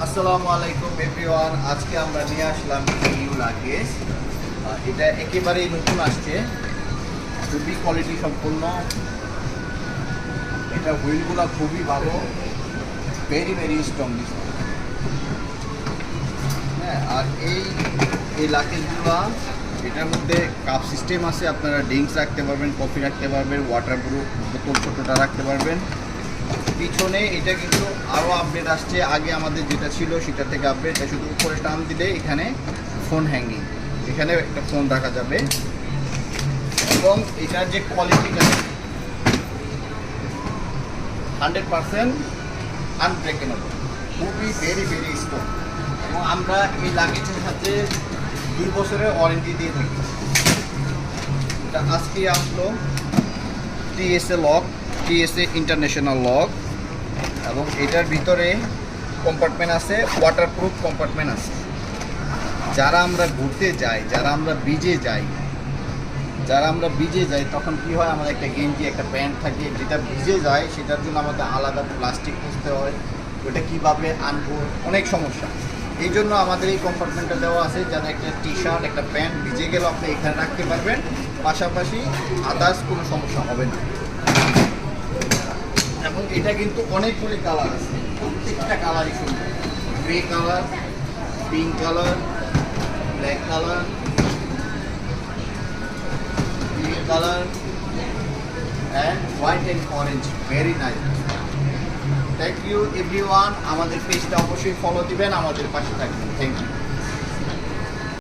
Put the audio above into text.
আসসালামু আলাইকুম এভরিওয়ান। আজকে আমরা নিয়ে আসলাম নিউ লাগেজ। এটা একেবারেই নতুন আসছে, খুবই কোয়ালিটি সম্পূর্ণ। এটা হুইলগুলো খুবই ভালো, ভেরি ভেরি স্ট্রং। হ্যাঁ, আর এই লাগেজগুলো, এটার মধ্যে কাপ সিস্টেম আছে, আপনারা ড্রিঙ্কস রাখতে পারবেন, কফি রাখতে পারবেন, ওয়াটার প্রুফ বোতল ছোটোটা রাখতে পারবেন। পিছনে এটা কিন্তু আরও আপডেট আসছে, আগে আমাদের যেটা ছিল সেটা থেকে আপডেট। এটা শুধু উপরে টান দিলে এখানে ফোন হ্যাঙ্গিং, এখানে একটা ফোন রাখা যাবে। এবং এটার যে কোয়ালিটিটা 100% আনব্রেকেবল, খুবই ভেরি ভেরি স্ট্রং। এবং আমরা এই লাগেজের সাথে 2 বছরের ওয়ারেন্টি দিয়ে থাকি। এটা আজকে আসলো TSA lock, TSA international lock. এবং এটার ভিতরে কম্পার্টমেন্ট আছে, ওয়াটারপ্রুফ কম্পার্টমেন্ট আছে। যারা আমরা ঘুরতে যাই, যারা আমরা বিজে যাই তখন কি হয়, আমাদের একটা গেঞ্জি একটা প্যান্ট থাকে, যেটা ভিজে যায় সেটার জন্য আমাদের আলাদা প্লাস্টিক খুঁজতে হয়, ওটা কীভাবে আনবো, অনেক সমস্যা। এই জন্য আমাদের এই কম্পার্টমেন্টটা দেওয়া আছে, যাতে একটা টি শার্ট একটা প্যান্ট ভিজে গেলেও আপনি এখানে রাখতে পারবেন, পাশাপাশি আদার্স কোনো সমস্যা হবে না। এবং এটা কিন্তু অনেকগুলি কালার আছে, প্রত্যেকটা কালারই সুন্দর। Grey colour, pink colour, black colour, green colour and white and orange, very nice. Thank you everyone. আমাদের পেজটা অবশ্যই ফলো দিবেন, আমাদের পাশে থাকবেন। Thank you.